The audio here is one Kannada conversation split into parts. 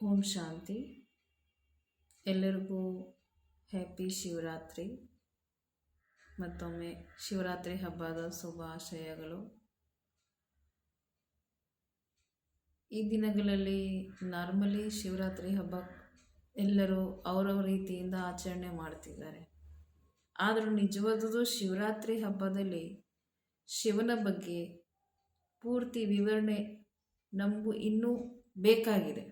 ಓಂ ಶಾಂತಿ. ಎಲ್ಲರಿಗೂ ಹ್ಯಾಪಿ ಶಿವರಾತ್ರಿ. ಮತ್ತೊಮ್ಮೆ ಶಿವರಾತ್ರಿ ಹಬ್ಬದ ಶುಭಾಶಯಗಳು. ಈ ದಿನಗಳಲ್ಲಿ ನಾರ್ಮಲಿ ಶಿವರಾತ್ರಿ ಹಬ್ಬ ಎಲ್ಲರೂ ಅವರವ್ರ ರೀತಿಯಿಂದ ಆಚರಣೆ ಮಾಡ್ತಿದ್ದಾರೆ. ಆದರೂ ನಿಜವಾದುದು ಶಿವರಾತ್ರಿ ಹಬ್ಬದಲ್ಲಿ ಶಿವನ ಬಗ್ಗೆ ಪೂರ್ತಿ ವಿವರಣೆ ನಮಗೂ ಇನ್ನೂ ಬೇಕಾಗಿದೆ.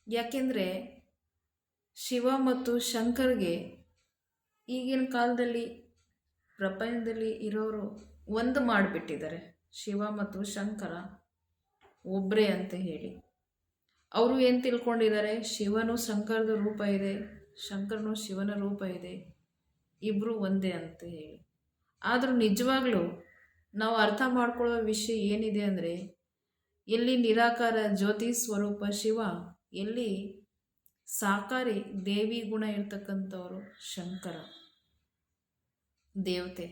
ಯಾಕೆಂದರೆ ಶಿವ ಮತ್ತು ಶಂಕರ್ಗೆ ಈಗಿನ ಕಾಲದಲ್ಲಿ ಪ್ರಪಂಚದಲ್ಲಿ ಇರೋರು ಒಂದು ಮಾಡಿಬಿಟ್ಟಿದ್ದಾರೆ. ಶಿವ ಮತ್ತು ಶಂಕರ ಒಬ್ಬರೇ ಅಂತ ಹೇಳಿ ಅವರು ಏನು ತಿಳ್ಕೊಂಡಿದ್ದಾರೆ, ಶಿವನು ಶಂಕರದ ರೂಪ ಇದೆ, ಶಂಕರನು ಶಿವನ ರೂಪ ಇದೆ, ಇಬ್ಬರು ಒಂದೇ ಅಂತ ಹೇಳಿ. ಆದರೂ ನಿಜವಾಗ್ಲೂ ನಾವು ಅರ್ಥ ಮಾಡ್ಕೊಳ್ಳೋ ವಿಷಯ ಏನಿದೆ ಅಂದರೆ, ಎಲ್ಲಿ ನಿರಾಕಾರ ಜ್ಯೋತಿ ಸ್ವರೂಪ ಶಿವ, ಎಲ್ಲಿ ಸಾಕಾರಿ ದೇವಿ ಗುಣ ಇರ್ತಕ್ಕಂಥವರು ಶಂಕರ ದೇವತೆ,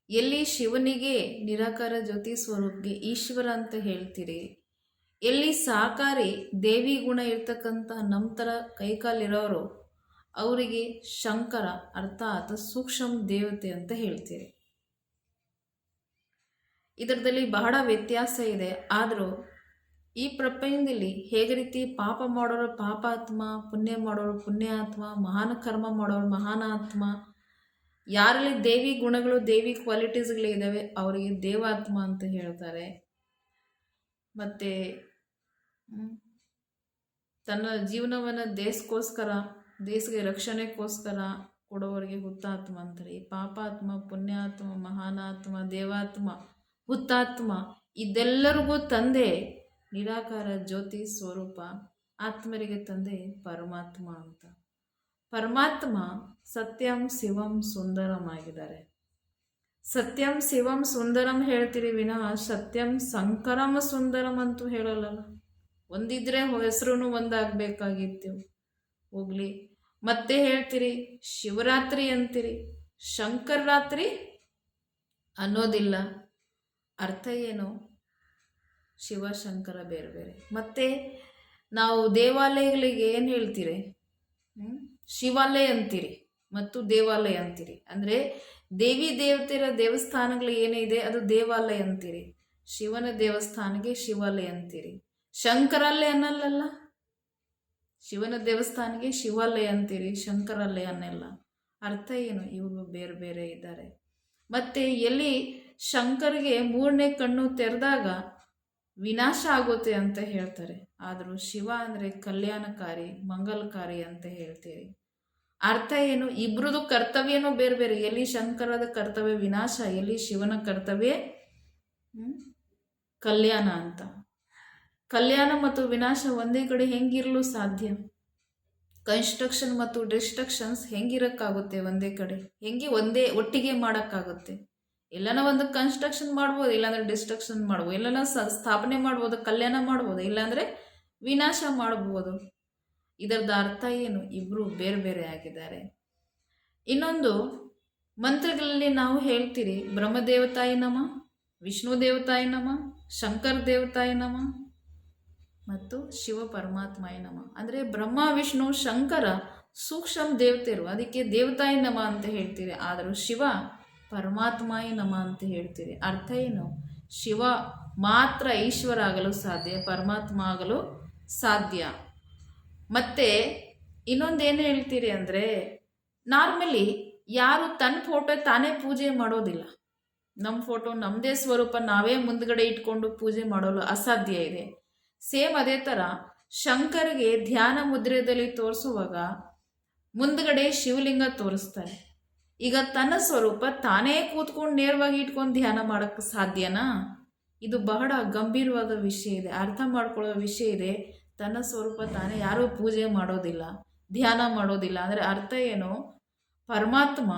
ಎಲ್ಲಿ ಶಿವನಿಗೆ ನಿರಾಕಾರ ಜ್ಯೋತಿ ಸ್ವರೂಪ್ಗೆ ಈಶ್ವರ ಅಂತ ಹೇಳ್ತೀರಿ, ಎಲ್ಲಿ ಸಾಕಾರಿ ದೇವಿ ಗುಣ ಇರ್ತಕ್ಕಂಥ ನಮ್ಮ ಥರ ಕೈಕಾಲಿರೋರು ಅವರಿಗೆ ಶಂಕರ ಅರ್ಥಾತ್ ಸೂಕ್ಷ್ಮ ದೇವತೆ ಅಂತ ಹೇಳ್ತೀರಿ. ಇದರಲ್ಲಿ ಬಹಳ ವ್ಯತ್ಯಾಸ ಇದೆ. ಆದರೂ ಈ ಪ್ರಪಂಚದಲ್ಲಿ ಹೇಗೆ ರೀತಿ ಪಾಪ ಮಾಡೋರು ಪಾಪಾತ್ಮ, ಪುಣ್ಯ ಮಾಡೋರು ಪುಣ್ಯಾತ್ಮ, ಮಹಾನ್ ಕರ್ಮ ಮಾಡೋರು ಮಹಾನಾತ್ಮ, ಯಾರಲ್ಲಿ ದೇವಿ ಗುಣಗಳು ದೇವಿ ಕ್ವಾಲಿಟೀಸ್ಗಳಿದ್ದಾವೆ ಅವರಿಗೆ ದೇವಾತ್ಮ ಅಂತ ಹೇಳ್ತಾರೆ. ಮತ್ತು ತನ್ನ ಜೀವನವನ್ನು ದೇಶಕ್ಕೆ ರಕ್ಷಣೆಗೋಸ್ಕರ ಕೊಡೋವರಿಗೆ ಹುತಾತ್ಮ ಅಂತಾರೆ. ಪಾಪಾತ್ಮ, ಪುಣ್ಯಾತ್ಮ, ಮಹಾನಾತ್ಮ, ದೇವಾತ್ಮ, ಹುತಾತ್ಮ ಇದೆಲ್ಲರಿಗೂ ತಂದೆ ನಿರಾಕಾರ ಜ್ಯೋತಿ ಸ್ವರೂಪ, ಆತ್ಮರಿಗೆ ತಂದೆ ಪರಮಾತ್ಮ ಅಂತ. ಪರಮಾತ್ಮ ಸತ್ಯಂ ಶಿವಂ ಸುಂದರಂ ಆಗಿದ್ದಾರೆ. ಸತ್ಯಂ ಶಿವಂ ಸುಂದರಂ ಹೇಳ್ತೀರಿ ವಿನಃ ಸತ್ಯಂ ಶಂಕರಂ ಸುಂದರಂ ಅಂತೂ ಹೇಳಲ್ಲ. ಒಂದಿದ್ರೆ ಹೆಸರು ಒಂದಾಗಬೇಕಾಗಿತ್ತು, ಹೋಗ್ಲಿ. ಮತ್ತೆ ಹೇಳ್ತೀರಿ ಶಿವರಾತ್ರಿ ಅಂತೀರಿ, ಶಂಕರ ರಾತ್ರಿ ಅನ್ನೋದಿಲ್ಲ. ಅರ್ಥ ಏನು? ಶಿವಶಂಕರ ಬೇರೆ ಬೇರೆ. ಮತ್ತು ನಾವು ದೇವಾಲಯಗಳಿಗೆ ಏನು ಹೇಳ್ತೀರಿ, ಶಿವಾಲಯ ಅಂತೀರಿ ಮತ್ತು ದೇವಾಲಯ ಅಂತೀರಿ. ಅಂದರೆ ದೇವಿ ದೇವತೆಯರ ದೇವಸ್ಥಾನಗಳು ಏನಿದೆ ಅದು ದೇವಾಲಯ ಅಂತೀರಿ, ಶಿವನ ದೇವಸ್ಥಾನಕ್ಕೆ ಶಿವಾಲಯ ಅಂತೀರಿ. ಶಂಕರಾಲಯ ಅನ್ನಲ್ಲ, ಶಿವನ ದೇವಸ್ಥಾನಕ್ಕೆ ಶಿವಾಲಯ ಅಂತೀರಿ, ಶಂಕರಾಲಯ ಅನ್ನಲ್ಲ. ಅರ್ಥ ಏನು? ಇವರು ಬೇರೆ ಬೇರೆ ಇದ್ದಾರೆ. ಮತ್ತು ಎಲ್ಲಿ ಶಂಕರಿಗೆ ಮೂರನೇ ಕಣ್ಣು ತೆರೆದಾಗ ವಿನಾಶ ಆಗುತ್ತೆ ಅಂತ ಹೇಳ್ತಾರೆ. ಆದರೂ ಶಿವ ಅಂದರೆ ಕಲ್ಯಾಣಕಾರಿ, ಮಂಗಲಕಾರಿ ಅಂತ ಹೇಳ್ತೀರಿ. ಅರ್ಥ ಏನು? ಇಬ್ರದ್ದು ಕರ್ತವ್ಯನೂ ಬೇರೆ ಬೇರೆ. ಎಲ್ಲಿ ಶಂಕರದ ಕರ್ತವ್ಯ ವಿನಾಶ, ಎಲ್ಲಿ ಶಿವನ ಕರ್ತವ್ಯ ಕಲ್ಯಾಣ ಅಂತ. ಕಲ್ಯಾಣ ಮತ್ತು ವಿನಾಶ ಒಂದೇ ಕಡೆ ಹೆಂಗಿರಲು ಸಾಧ್ಯ? ಕನ್ಸ್ಟ್ರಕ್ಷನ್ ಮತ್ತು ಡಿಸ್ಟ್ರಕ್ಷನ್ಸ್ ಹೆಂಗಿರಕ್ಕಾಗುತ್ತೆ ಒಂದೇ ಕಡೆ? ಒಂದೇ ಒಟ್ಟಿಗೆ ಮಾಡೋಕ್ಕಾಗುತ್ತೆ? ಎಲ್ಲನ ಒಂದು ಕನ್ಸ್ಟ್ರಕ್ಷನ್ ಮಾಡ್ಬೋದು, ಇಲ್ಲಾಂದ್ರೆ ಡಿಸ್ಟ್ರಕ್ಷನ್ ಮಾಡ್ಬೋದು, ಎಲ್ಲನ ಸ್ಥಾಪನೆ ಮಾಡ್ಬೋದು, ಕಲ್ಯಾಣ ಮಾಡ್ಬೋದು, ಇಲ್ಲಾಂದರೆ ವಿನಾಶ ಮಾಡ್ಬೋದು. ಇದರದ ಅರ್ಥ ಏನು? ಇಬ್ಬರು ಬೇರೆ ಬೇರೆ ಆಗಿದ್ದಾರೆ. ಇನ್ನೊಂದು ಮಂತ್ರಗಳಲ್ಲಿ ನಾವು ಹೇಳ್ತೀರಿ ಬ್ರಹ್ಮದೇವತಾಯಿ ನಮ, ವಿಷ್ಣು ದೇವತಾಯಿ ನಮ, ಶಂಕರ ದೇವತಾಯಿ ನಮ ಮತ್ತು ಶಿವ ಪರಮಾತ್ಮಾಯಿ ನಮ. ಅಂದರೆ ಬ್ರಹ್ಮ ವಿಷ್ಣು ಶಂಕರ ಸೂಕ್ಷ್ಮ ದೇವತೆಯರು, ಅದಕ್ಕೆ ದೇವತಾಯಿ ನಮ ಅಂತ ಹೇಳ್ತೀರಿ. ಆದರೂ ಶಿವ ಪರಮಾತ್ಮಾಯಿ ನಮ ಅಂತ ಹೇಳ್ತೀರಿ. ಅರ್ಥ ಏನು? ಶಿವ ಮಾತ್ರ ಈಶ್ವರ ಆಗಲು ಸಾಧ್ಯ, ಪರಮಾತ್ಮ ಆಗಲು ಸಾಧ್ಯ. ಮತ್ತು ಇನ್ನೊಂದೇನು ಹೇಳ್ತೀರಿ ಅಂದರೆ, ನಾರ್ಮಲಿ ಯಾರು ತನ್ನ ಫೋಟೋ ತಾನೇ ಪೂಜೆ ಮಾಡೋದಿಲ್ಲ. ನಮ್ಮ ಫೋಟೋ ನಮ್ಮದೇ ಸ್ವರೂಪ ನಾವೇ ಮುಂದ್ಗಡೆ ಇಟ್ಕೊಂಡು ಪೂಜೆ ಮಾಡೋದು ಅಸಾಧ್ಯ ಇದೆ. ಸೇಮ್ ಅದೇ ಥರ ಶಂಕರಿಗೆ ಧ್ಯಾನ ಮುದ್ರೆಯಲ್ಲಿ ತೋರಿಸುವಾಗ ಮುಂದ್ಗಡೆ ಶಿವಲಿಂಗ ತೋರಿಸ್ತಾರೆ. ಈಗ ತನ್ನ ಸ್ವರೂಪ ತಾನೇ ಕೂತ್ಕೊಂಡು ನೇರವಾಗಿ ಇಟ್ಕೊಂಡು ಧ್ಯಾನ ಮಾಡೋಕ್ಕೆ ಸಾಧ್ಯನಾ? ಇದು ಬಹಳ ಗಂಭೀರವಾದ ವಿಷಯ ಇದೆ, ಅರ್ಥ ಮಾಡ್ಕೊಳ್ಳೋ ವಿಷಯ ಇದೆ. ತನ್ನ ಸ್ವರೂಪ ತಾನೇ ಯಾರೂ ಪೂಜೆ ಮಾಡೋದಿಲ್ಲ, ಧ್ಯಾನ ಮಾಡೋದಿಲ್ಲ. ಅಂದರೆ ಅರ್ಥ ಏನು? ಪರಮಾತ್ಮ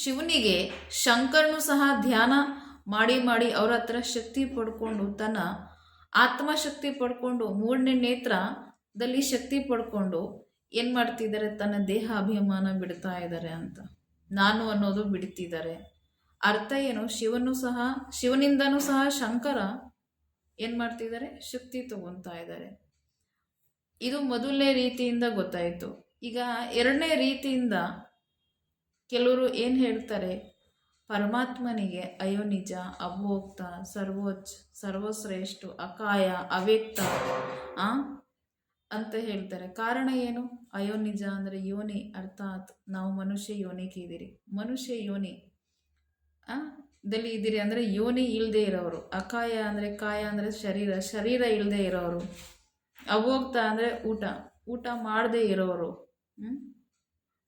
ಶಿವನಿಗೆ ಶಂಕರನು ಸಹ ಧ್ಯಾನ ಮಾಡಿ ಅವರ ಹತ್ರ ಶಕ್ತಿ ಪಡ್ಕೊಂಡು, ತನ್ನ ಆತ್ಮಶಕ್ತಿ ಪಡ್ಕೊಂಡು, ಮೂರನೇ ನೇತ್ರದಲ್ಲಿ ಶಕ್ತಿ ಪಡ್ಕೊಂಡು ಏನು ಮಾಡ್ತಿದ್ದಾರೆ? ತನ್ನ ದೇಹ ಅಭಿಮಾನ ಬಿಡ್ತಾ ಇದ್ದಾರೆ ಅಂತ, ನಾನು ಅನ್ನೋದು ಬಿಡ್ತಿದ್ದಾರೆ. ಅರ್ಥ ಏನು? ಶಿವನಿಂದನೂ ಸಹ ಶಂಕರ ಏನು ಮಾಡ್ತಿದ್ದಾರೆ, ಶಕ್ತಿ ತಗೊತಾ ಇದ್ದಾರೆ. ಇದು ಮೊದಲನೇ ರೀತಿಯಿಂದ ಗೊತ್ತಾಯಿತು. ಈಗ ಎರಡನೇ ರೀತಿಯಿಂದ ಕೆಲವರು ಏನು ಹೇಳ್ತಾರೆ, ಪರಮಾತ್ಮನಿಗೆ ಅಯೋನಿಜ, ಅಭೋಕ್ತ, ಸರ್ವೋಚ್ಚ, ಸರ್ವಶ್ರೇಷ್ಠ, ಅಕಾಯ, ಅವ್ಯಕ್ತ ಅಂತ ಹೇಳ್ತಾರೆ. ಕಾರಣ ಏನು? ಅಯೋನಿಜ ಅಂದರೆ ಯೋನಿ, ಅರ್ಥಾತ್ ನಾವು ಮನುಷ್ಯ ಯೋನಿಗೆ ಇದ್ದೀರಿ, ಮನುಷ್ಯ ಯೋನಿ ದಲ್ಲಿ ಇದ್ದೀರಿ ಅಂದರೆ ಯೋನಿ ಇಲ್ಲದೆ ಇರೋರು. ಅಕಾಯ ಅಂದರೆ ಕಾಯ ಅಂದರೆ ಶರೀರ, ಶರೀರ ಇಲ್ಲದೆ ಇರೋರು. ಅಭೋಕ್ತ ಅಂದರೆ ಊಟ ಮಾಡದೇ ಇರೋರು.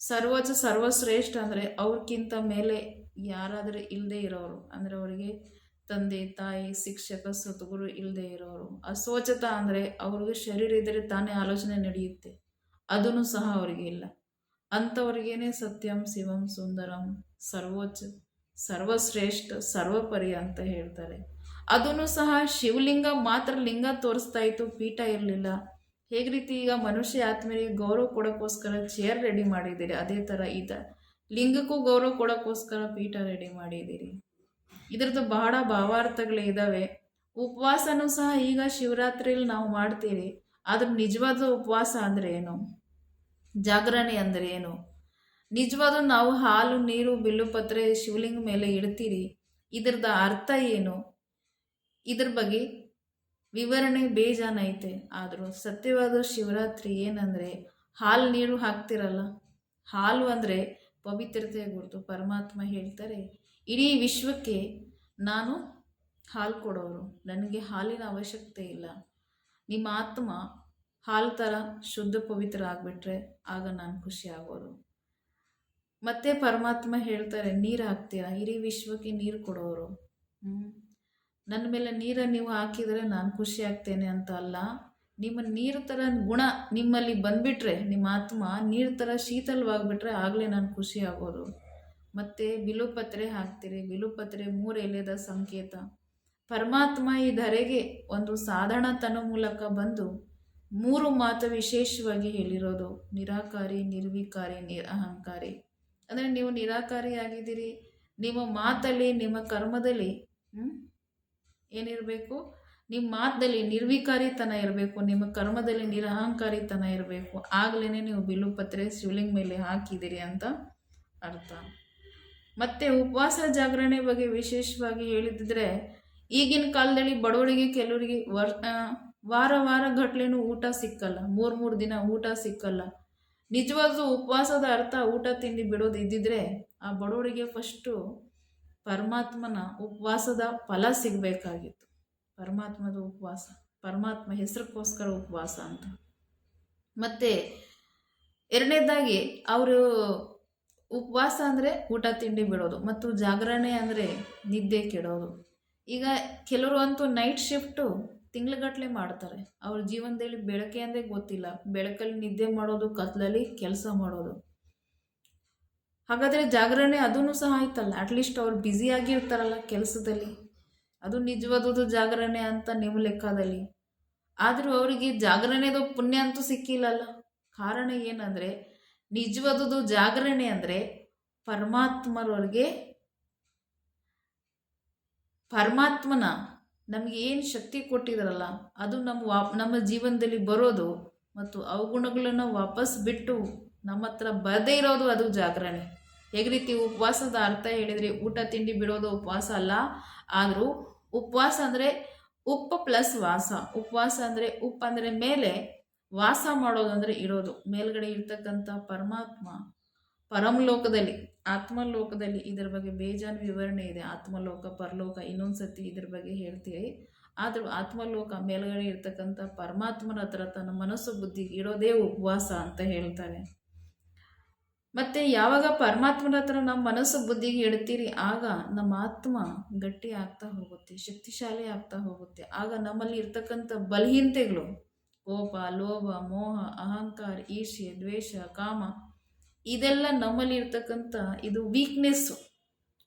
ಸರ್ವೋಚ್ಚ ಸರ್ವಶ್ರೇಷ್ಠ ಅಂದರೆ ಅವ್ರಿಗಿಂತ ಮೇಲೆ ಯಾರಾದರೂ ಇಲ್ಲದೆ ಇರೋರು, ಅಂದರೆ ಅವರಿಗೆ ತಂದೆ ತಾಯಿ ಶಿಕ್ಷಕ ಸದ್ಗುರು ಇಲ್ಲದೆ ಇರೋರು. ಅಸ್ವಚ್ಛತ ಅಂದರೆ ಅವ್ರಿಗೆ ಶರೀರ ಇದ್ದರೆ ತಾನೇ ಆಲೋಚನೆ ನಡೆಯುತ್ತೆ, ಅದೂ ಸಹ ಅವರಿಗೆ ಇಲ್ಲ. ಅಂಥವ್ರಿಗೇನೆ ಸತ್ಯಂ ಶಿವಂ ಸುಂದರಂ ಸರ್ವೋಚ್ಚ ಸರ್ವಶ್ರೇಷ್ಠ ಸರ್ವಪರಿ ಅಂತ ಹೇಳ್ತಾರೆ. ಅದೂ ಸಹ ಶಿವಲಿಂಗ ಮಾತ್ರ ಲಿಂಗ ತೋರಿಸ್ತಾ ಇತ್ತು, ಪೀಠ ಇರಲಿಲ್ಲ. ಹೇಗೆ ರೀತಿ ಈಗ ಮನುಷ್ಯ ಆತ್ಮರಿಗೆ ಗೌರವ ಕೊಡೋಕ್ಕೋಸ್ಕರ ಚೇರ್ ರೆಡಿ ಮಾಡಿದ್ದೀರಿ, ಅದೇ ಥರ ಲಿಂಗಕ್ಕೂ ಗೌರವ ಕೊಡೋಕ್ಕೋಸ್ಕರ ಪೀಠ ರೆಡಿ ಮಾಡಿದ್ದೀರಿ. ಇದರದ್ದು ಬಹಳ ಭಾವಾರ್ಥಗಳು ಇದ್ದಾವೆ. ಉಪವಾಸನೂ ಸಹ ಈಗ ಶಿವರಾತ್ರಿಯಲ್ಲಿ ನಾವು ಮಾಡ್ತೀರಿ, ಆದ್ರೆ ನಿಜವಾದ ಉಪವಾಸ ಅಂದರೆ ಏನು, ಜಾಗರಣೆ ಅಂದರೆ ಏನು, ನಿಜವಾದ ನಾವು ಹಾಲು ನೀರು ಬಿಲ್ಲುಪತ್ರೆ ಶಿವಲಿಂಗ ಮೇಲೆ ಇಡ್ತೀರಿ, ಇದರದ ಅರ್ಥ ಏನು, ಇದ್ರ ಬಗ್ಗೆ ವಿವರಣೆ ಬೇಜಾನ ಐತೆ. ಆದರೂ ಸತ್ಯವಾದ ಶಿವರಾತ್ರಿ ಏನಂದರೆ ಹಾಲು ನೀರು ಹಾಕ್ತಿರಲ್ಲ, ಹಾಲು ಅಂದರೆ ಪವಿತ್ರತೆ ಗುರುತು. ಪರಮಾತ್ಮ ಹೇಳ್ತಾರೆ, ಇಡೀ ವಿಶ್ವಕ್ಕೆ ನಾನು ಹಾಲು ಕೊಡೋರು, ನನಗೆ ಹಾಲಿನ ಅವಶ್ಯಕತೆ ಇಲ್ಲ. ನಿಮ್ಮ ಆತ್ಮ ಹಾಲು ಥರ ಶುದ್ಧ ಪವಿತ್ರ ಆಗಿಬಿಟ್ರೆ ಆಗ ನಾನು ಖುಷಿ ಆಗೋದು. ಮತ್ತೆ ಪರಮಾತ್ಮ ಹೇಳ್ತಾರೆ, ನೀರು ಹಾಕ್ತೀರಾ, ಇಡೀ ವಿಶ್ವಕ್ಕೆ ನೀರು ಕೊಡೋರು. ನನ್ನ ಮೇಲೆ ನೀರನ್ನು ನೀವು ಹಾಕಿದರೆ ನಾನು ಖುಷಿ ಆಗ್ತೇನೆ ಅಂತ ಅಲ್ಲ, ನಿಮ್ಮ ನೀರು ಥರ ಗುಣ ನಿಮ್ಮಲ್ಲಿ ಬಂದುಬಿಟ್ರೆ, ನಿಮ್ಮ ಆತ್ಮ ನೀರು ಥರ ಶೀತಲವಾಗಿಬಿಟ್ರೆ ಆಗಲೇ ನಾನು ಖುಷಿ ಆಗೋದು. ಮತ್ತು ಬಿಲುಪತ್ರೆ ಹಾಕ್ತೀರಿ, ಬಿಲುಪತ್ರೆ 3 ಎಲೆದ ಸಂಕೇತ. ಪರಮಾತ್ಮ ಈ ಧರೆಗೆ ಒಂದು ಸಾಧಾರಣತನ ಮೂಲಕ ಬಂದು 3 ಮಾತು ವಿಶೇಷವಾಗಿ ಹೇಳಿರೋದು, ನಿರಾಕಾರಿ, ನಿರ್ವಿಕಾರಿ, ಅಹಂಕಾರಿ. ಅಂದರೆ ನೀವು ನಿರಾಕಾರಿಯಾಗಿದ್ದೀರಿ, ನಿಮ್ಮ ಮಾತಲ್ಲಿ ನಿಮ್ಮ ಕರ್ಮದಲ್ಲಿ ಏನಿರಬೇಕು, ನಿಮ್ಮ ಮಾತಲ್ಲಿ ನಿರ್ವಿಕಾರಿತನ ಇರಬೇಕು, ನಿಮ್ಮ ಕರ್ಮದಲ್ಲಿ ನಿರಹಂಕಾರಿತನ ಇರಬೇಕು. ಆಗಲೇ ನೀವು ಬಿಲ್ಲುಪತ್ರೆ ಶಿವಲಿಂಗ ಮೇಲೆ ಹಾಕಿದ್ದೀರಿ ಅಂತ ಅರ್ಥ. ಮತ್ತು ಉಪವಾಸ ಜಾಗರಣೆ ಬಗ್ಗೆ ವಿಶೇಷವಾಗಿ ಹೇಳಿದ್ರೆ, ಈಗಿನ ಕಾಲದಲ್ಲಿ ಬಡವರಿಗೆ ಕೆಲವರಿಗೆ ವಾರ ಗಟ್ಲೆನೂ ಊಟ ಸಿಕ್ಕಲ್ಲ, 3 ದಿನ ಊಟ ಸಿಕ್ಕಲ್ಲ. ನಿಜವಾದ ಉಪವಾಸದ ಅರ್ಥ ಊಟ ತಿಂಡಿ ಬಿಡೋದು ಇದ್ದಿದ್ರೆ ಆ ಬಡವರಿಗೆ ಫಸ್ಟು ಪರಮಾತ್ಮನ ಉಪವಾಸದ ಫಲ ಸಿಗಬೇಕಾಗಿತ್ತು. ಪರಮಾತ್ಮದ ಉಪವಾಸ, ಪರಮಾತ್ಮ ಹೆಸರಿಗೋಸ್ಕರ ಉಪವಾಸ ಅಂತ. ಮತ್ತು ಎರಡನೇದಾಗಿ ಅವರು ಉಪವಾಸ ಅಂದರೆ ಊಟ ತಿಂಡಿ ಬಿಡೋದು, ಮತ್ತು ಜಾಗರಣೆ ಅಂದರೆ ನಿದ್ದೆ ಕೆಡೋದು. ಈಗ ಕೆಲವರು ಅಂತೂ ನೈಟ್ ಶಿಫ್ಟು ತಿಂಗ್ಳುಗಟ್ಟಲೆ ಮಾಡ್ತಾರೆ, ಅವ್ರ ಜೀವನದಲ್ಲಿ ಬೆಳಕೆ ಅಂದರೆ ಗೊತ್ತಿಲ್ಲ, ಬೆಳಕಲ್ಲಿ ನಿದ್ದೆ ಮಾಡೋದು, ಕತ್ಲಲ್ಲಿ ಕೆಲಸ ಮಾಡೋದು. ಹಾಗಾದರೆ ಜಾಗರಣೆ ಅದೂ ಸಹ ಆಯ್ತಲ್ಲ, ಅಟ್ಲೀಸ್ಟ್ ಅವ್ರು ಬ್ಯುಸಿಯಾಗಿರ್ತಾರಲ್ಲ ಕೆಲಸದಲ್ಲಿ, ಅದು ನಿಜವಾದದ್ದು ಜಾಗರಣೆ ಅಂತ ನಿಮ್ಮ ಲೆಕ್ಕದಲ್ಲಿ. ಆದರೂ ಅವರಿಗೆ ಜಾಗರಣೆದು ಪುಣ್ಯ ಅಂತೂ ಸಿಕ್ಕಿಲ್ಲಲ್ಲ. ಕಾರಣ ಏನಂದರೆ, ನಿಜವಾದದ್ದು ಜಾಗರಣೆ ಅಂದರೆ ಪರಮಾತ್ಮನ ನಮಗೆ ಏನು ಶಕ್ತಿ ಕೊಟ್ಟಿದಾರಲ್ಲ ಅದು ನಮ್ಮ ಜೀವನದಲ್ಲಿ ಬರೋದು, ಮತ್ತು ಅವಗುಣಗಳನ್ನು ವಾಪಸ್ ಬಿಟ್ಟು ನಮ್ಮ ಹತ್ರ ಬರದೇ ಇರೋದು, ಅದು ಜಾಗರಣೆ. ಹೇಗೆ ರೀತಿ ಉಪವಾಸದ ಅರ್ಥ ಹೇಳಿದರೆ ಊಟ ತಿಂಡಿ ಬಿಡೋದು ಉಪವಾಸ ಅಲ್ಲ, ಆದರೂ ಉಪವಾಸ ಅಂದರೆ ಉಪ್ಪು ಪ್ಲಸ್ ವಾಸ. ಉಪವಾಸ ಅಂದರೆ ಉಪ್ಪು ಅಂದರೆ ಮೇಲೆ, ವಾಸ ಮಾಡೋದು ಅಂದರೆ ಇರೋದು. ಮೇಲ್ಗಡೆ ಇರ್ತಕ್ಕಂಥ ಪರಮಾತ್ಮ ಪರಮಲೋಕದಲ್ಲಿ, ಆತ್ಮಲೋಕದಲ್ಲಿ ಇದರ ಬಗ್ಗೆ ಬೇಜಾನ್ ವಿವರಣೆ ಇದೆ. ಆತ್ಮಲೋಕ, ಪರಲೋಕ, ಇನ್ನೊಂದು ಸತಿ ಇದ್ರ ಬಗ್ಗೆ ಹೇಳ್ತೀವಿ. ಆದರೂ ಆತ್ಮಲೋಕ ಮೇಲ್ಗಡೆ ಇರ್ತಕ್ಕಂಥ ಪರಮಾತ್ಮನ ಹತ್ರ ತನ್ನ ಮನಸ್ಸು ಬುದ್ಧಿಗೆ ಇರೋದೇ ಉಪವಾಸ ಅಂತ ಹೇಳ್ತಾರೆ. ಮತ್ತು ಯಾವಾಗ ಪರಮಾತ್ಮನ ಹತ್ರ ನಮ್ಮ ಮನಸ್ಸು ಬುದ್ಧಿಗೆ ಇಡ್ತೀರಿ, ಆಗ ನಮ್ಮ ಆತ್ಮ ಗಟ್ಟಿ ಆಗ್ತಾ ಹೋಗುತ್ತೆ, ಶಕ್ತಿಶಾಲಿ ಆಗ್ತಾ ಹೋಗುತ್ತೆ. ಆಗ ನಮ್ಮಲ್ಲಿ ಇರ್ತಕ್ಕಂಥ ಬಲಹೀನತೆಗಳು, ಕೋಪ, ಲೋಭ, ಮೋಹ, ಅಹಂಕಾರ, ಈರ್ಷ್ಯೆ, ದ್ವೇಷ, ಕಾಮ, ಇದೆಲ್ಲ ನಮ್ಮಲ್ಲಿ ಇರ್ತಕ್ಕಂಥ ಇದು ವೀಕ್ನೆಸ್ಸು.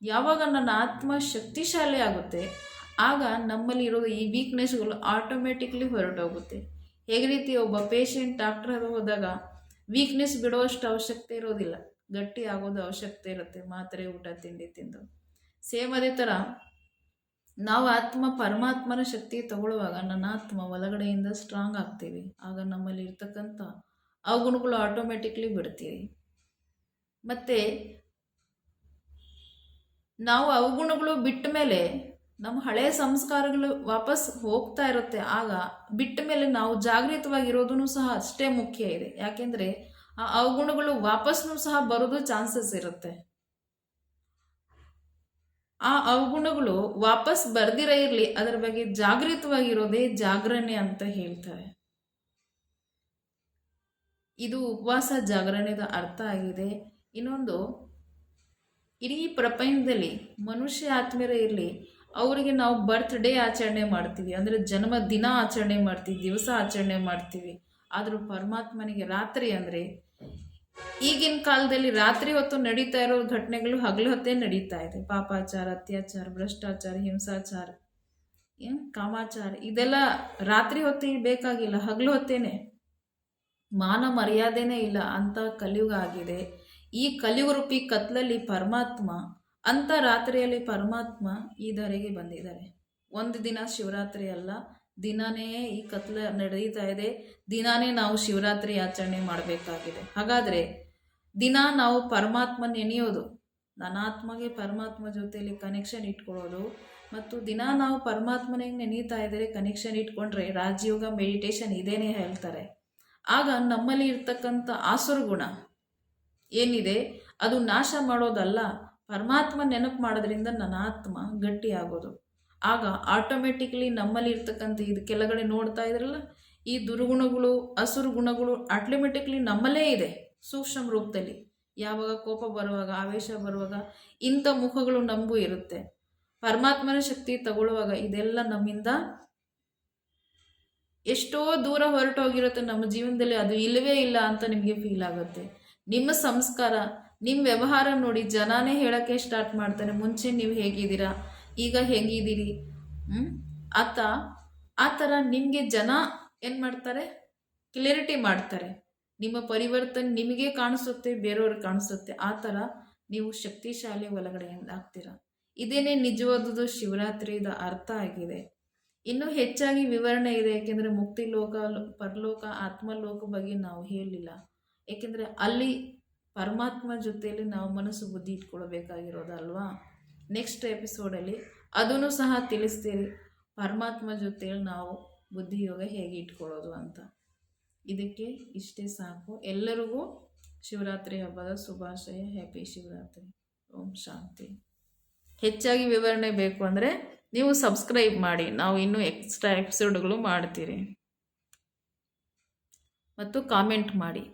ಯಾವಾಗ ನನ್ನ ಆತ್ಮ ಶಕ್ತಿಶಾಲಿ ಆಗುತ್ತೆ, ಆಗ ನಮ್ಮಲ್ಲಿ ಇರೋ ಈ ವೀಕ್ನೆಸ್ಗಳು ಆಟೋಮೆಟಿಕ್ಲಿ ಹೊರಟೋಗುತ್ತೆ. ಹೇಗೆ ರೀತಿ ಒಬ್ಬ ಪೇಷಂಟ್ ಡಾಕ್ಟ್ರ್ ಹೋದಾಗ ವೀಕ್ನೆಸ್ ಬಿಡುವಷ್ಟು ಅವಶ್ಯಕತೆ ಇರೋದಿಲ್ಲ, ಗಟ್ಟಿ ಆಗೋದು ಅವಶ್ಯಕತೆ ಇರುತ್ತೆ, ಮಾತ್ರೆ ಊಟ ತಿಂಡಿ ತಿಂದು. ಸೇಮ್ ಅದೇ ಥರ ನಾವು ಪರಮಾತ್ಮನ ಶಕ್ತಿ ತಗೊಳ್ಳುವಾಗ ನನ್ನ ಆತ್ಮ ಒಳಗಡೆಯಿಂದ ಸ್ಟ್ರಾಂಗ್ ಆಗ್ತೀವಿ. ಆಗ ನಮ್ಮಲ್ಲಿ ಇರ್ತಕ್ಕಂಥ ಅವಗುಣಗಳು ಆಟೋಮೆಟಿಕ್ಲಿ ಬಿಡ್ತೀವಿ. ಮತ್ತು ನಾವು ಅವಗುಣಗಳು ಬಿಟ್ಟ ಮೇಲೆ ನಮ್ಮ ಹಳೆಯ ಸಂಸ್ಕಾರಗಳು ವಾಪಸ್ ಹೋಗ್ತಾ ಇರುತ್ತೆ. ಆಗ ಬಿಟ್ಟ ಮೇಲೆ ನಾವು ಜಾಗೃತವಾಗಿರೋದೂ ಸಹ ಅಷ್ಟೇ ಮುಖ್ಯ ಇದೆ. ಯಾಕೆಂದರೆ ಆ ಅವಗುಣಗಳು ವಾಪಸ್ನೂ ಸಹ ಬರೋದು ಚಾನ್ಸಸ್ ಇರುತ್ತೆ. ಆ ಅವಗುಣಗಳು ವಾಪಸ್ ಬರ್ದಿರ ಇರಲಿ, ಅದರ ಬಗ್ಗೆ ಜಾಗೃತವಾಗಿರೋದೇ ಜಾಗರಣೆ ಅಂತ ಹೇಳ್ತಾರೆ. ಇದು ಉಪವಾಸ ಜಾಗರಣೆದ ಅರ್ಥ ಆಗಿದೆ. ಇನ್ನೊಂದು, ಇಡೀ ಪ್ರಪಂಚದಲ್ಲಿ ಮನುಷ್ಯ ಆತ್ಮೀಯರೇ ಇರಲಿ, ಅವರಿಗೆ ನಾವು ಬರ್ತ್ಡೇ ಆಚರಣೆ ಮಾಡ್ತೀವಿ, ಅಂದರೆ ಜನ್ಮದಿನ ಆಚರಣೆ ಮಾಡ್ತೀವಿ, ದಿವಸ ಆಚರಣೆ ಮಾಡ್ತೀವಿ. ಆದರೂ ಪರಮಾತ್ಮನಿಗೆ ರಾತ್ರಿ ಅಂದರೆ, ಈಗಿನ ಕಾಲದಲ್ಲಿ ರಾತ್ರಿ ಹೊತ್ತು ನಡೀತಾ ಇರೋ ಘಟನೆಗಳು ಹಗಲು ಹೊತ್ತೇ ನಡೀತಾ ಇದೆ. ಪಾಪಾಚಾರ, ಅತ್ಯಾಚಾರ, ಭ್ರಷ್ಟಾಚಾರ, ಹಿಂಸಾಚಾರ, ಕಾಮಾಚಾರ, ಇದೆಲ್ಲ ರಾತ್ರಿ ಹೊತ್ತಿಗೆ ಬೇಕಾಗಿಲ್ಲ, ಹಗಲು ಹೊತ್ತೇನೆ. ಮಾನ ಮರ್ಯಾದೆನೇ ಇಲ್ಲ ಅಂತ ಕಲಿಯುಗ ಆಗಿದೆ. ಈ ಕಲಿಯುಗ ರೂಪಿ ಕತ್ಲಲ್ಲಿ ಪರಮಾತ್ಮ, ಅಂಥ ರಾತ್ರಿಯಲ್ಲಿ ಪರಮಾತ್ಮ ಈ ಧರೆಗೆ ಬಂದಿದ್ದಾರೆ. ಒಂದು ದಿನ ಶಿವರಾತ್ರಿ ಅಲ್ಲ, ದಿನಾನೇ ಈ ಕತ್ಲ ನಡೀತಾ ಇದೆ. ದಿನಾನೇ ನಾವು ಶಿವರಾತ್ರಿ ಆಚರಣೆ ಮಾಡಬೇಕಾಗಿದೆ. ಹಾಗಾದರೆ ದಿನ ನಾವು ಪರಮಾತ್ಮ ನೆನೆಯೋದು, ನನ್ನ ಆತ್ಮಗೆ ಪರಮಾತ್ಮ ಜೊತೆಯಲ್ಲಿ ಕನೆಕ್ಷನ್ ಇಟ್ಕೊಳ್ಳೋದು, ಮತ್ತು ದಿನ ನಾವು ಪರಮಾತ್ಮನಿಗೆ ನೆನೀತಾ ಇದ್ದರೆ, ಕನೆಕ್ಷನ್ ಇಟ್ಕೊಂಡ್ರೆ ರಾಜಯೋಗ ಮೆಡಿಟೇಷನ್ ಇದೇನೇ ಹೇಳ್ತಾರೆ. ಆಗ ನಮ್ಮಲ್ಲಿ ಇರ್ತಕ್ಕಂಥ ಆಸುರ ಗುಣ ಏನಿದೆ ಅದು ನಾಶ ಮಾಡೋದಲ್ಲ, ಪರಮಾತ್ಮ ನೆನಪು ಮಾಡೋದ್ರಿಂದ ನನ್ನ ಆತ್ಮ ಗಟ್ಟಿ ಆಗೋದು. ಆಗ ಆಟೋಮೆಟಿಕ್ಲಿ ನಮ್ಮಲ್ಲಿ ಇರ್ತಕ್ಕಂಥ ಇದು ಕೆಳಗಡೆ ನೋಡ್ತಾ ಇದ್ರಲ್ಲ, ಈ ದುರ್ಗುಣಗಳು, ಅಸುರ ಗುಣಗಳು ಆಟೋಮೆಟಿಕ್ಲಿ ನಮ್ಮಲ್ಲೇ ಇದೆ ಸೂಕ್ಷ್ಮ ರೂಪದಲ್ಲಿ. ಯಾವಾಗ ಕೋಪ ಬರುವಾಗ, ಆವೇಶ ಬರುವಾಗ ಇಂಥ ಮುಖಗಳು ನಮಗೂ ಇರುತ್ತೆ. ಪರಮಾತ್ಮನ ಶಕ್ತಿ ತಗೊಳ್ಳುವಾಗ ಇದೆಲ್ಲ ನಮ್ಮಿಂದ ಎಷ್ಟೋ ದೂರ ಹೊರಟೋಗಿರುತ್ತೆ. ನಮ್ಮ ಜೀವನದಲ್ಲಿ ಅದು ಇಲ್ಲವೇ ಇಲ್ಲ ಅಂತ ನಿಮಗೆ ಫೀಲ್ ಆಗುತ್ತೆ. ನಿಮ್ಮ ಸಂಸ್ಕಾರ, ನಿಮ್ಮ ವ್ಯವಹಾರ ನೋಡಿ ಜನನೇ ಹೇಳೋಕ್ಕೆ ಸ್ಟಾರ್ಟ್ ಮಾಡ್ತಾರೆ, ಮುಂಚೆ ನೀವು ಹೇಗಿದ್ದೀರಾ, ಈಗ ಹೇಗಿದ್ದೀರಿ ಆ ಥರ ನಿಮಗೆ ಜನ ಏನು ಮಾಡ್ತಾರೆ, ಕ್ಲಿಯರಿಟಿ ಮಾಡ್ತಾರೆ. ನಿಮ್ಮ ಪರಿವರ್ತನೆ ನಿಮಗೆ ಕಾಣಿಸುತ್ತೆ, ಬೇರೆಯವ್ರಿಗೆ ಕಾಣಿಸುತ್ತೆ. ಆ ಥರ ನೀವು ಶಕ್ತಿಶಾಲಿ ಒಳಗಡೆಯಿಂದ ಆಗ್ತೀರ. ಇದೇನೇ ನಿಜವಾದದ್ದು ಶಿವರಾತ್ರಿದ ಅರ್ಥ ಆಗಿದೆ. ಇನ್ನೂ ಹೆಚ್ಚಾಗಿ ವಿವರಣೆ ಇದೆ, ಏಕೆಂದರೆ ಮುಕ್ತಿ ಲೋಕ, ಪರಲೋಕ, ಆತ್ಮಲೋಕ ಬಗ್ಗೆ ನಾವು ಹೇಳಲಿಲ್ಲ. ಏಕೆಂದರೆ ಅಲ್ಲಿ ಪರಮಾತ್ಮ ಜೊತೆಯಲ್ಲಿ ನಾವು ಮನಸ್ಸು ಬುದ್ಧಿ ಇಟ್ಕೊಳ್ಬೇಕಾಗಿರೋದಲ್ವಾ. ನೆಕ್ಸ್ಟ್ ಎಪಿಸೋಡಲ್ಲಿ ಅದನ್ನು ಸಹ ತಿಳಿಸ್ತೀರಿ, ಪರಮಾತ್ಮ ಜೊತೆಯಲ್ಲಿ ನಾವು ಬುದ್ಧಿಯೋಗ ಹೇಗೆ ಇಟ್ಕೊಳ್ಳೋದು ಅಂತ. ಇದಕ್ಕೆ ಇಷ್ಟೇ ಸಾಕು. ಎಲ್ಲರಿಗೂ ಶಿವರಾತ್ರಿ ಹಬ್ಬದ ಶುಭಾಶಯ. ಹ್ಯಾಪಿ ಶಿವರಾತ್ರಿ. ಓಂ ಶಾಂತಿ. ಹೆಚ್ಚಾಗಿ ವಿವರಣೆ ಬೇಕು ಅಂದರೆ ನೀವು ಸಬ್ಸ್ಕ್ರೈಬ್ ಮಾಡಿ, ನಾವು ಇನ್ನೂ ಎಕ್ಸ್ಟ್ರಾ ಎಪಿಸೋಡ್ಗಳು ಮಾಡ್ತೀರಿ. ಮತ್ತು ಕಾಮೆಂಟ್ ಮಾಡಿ.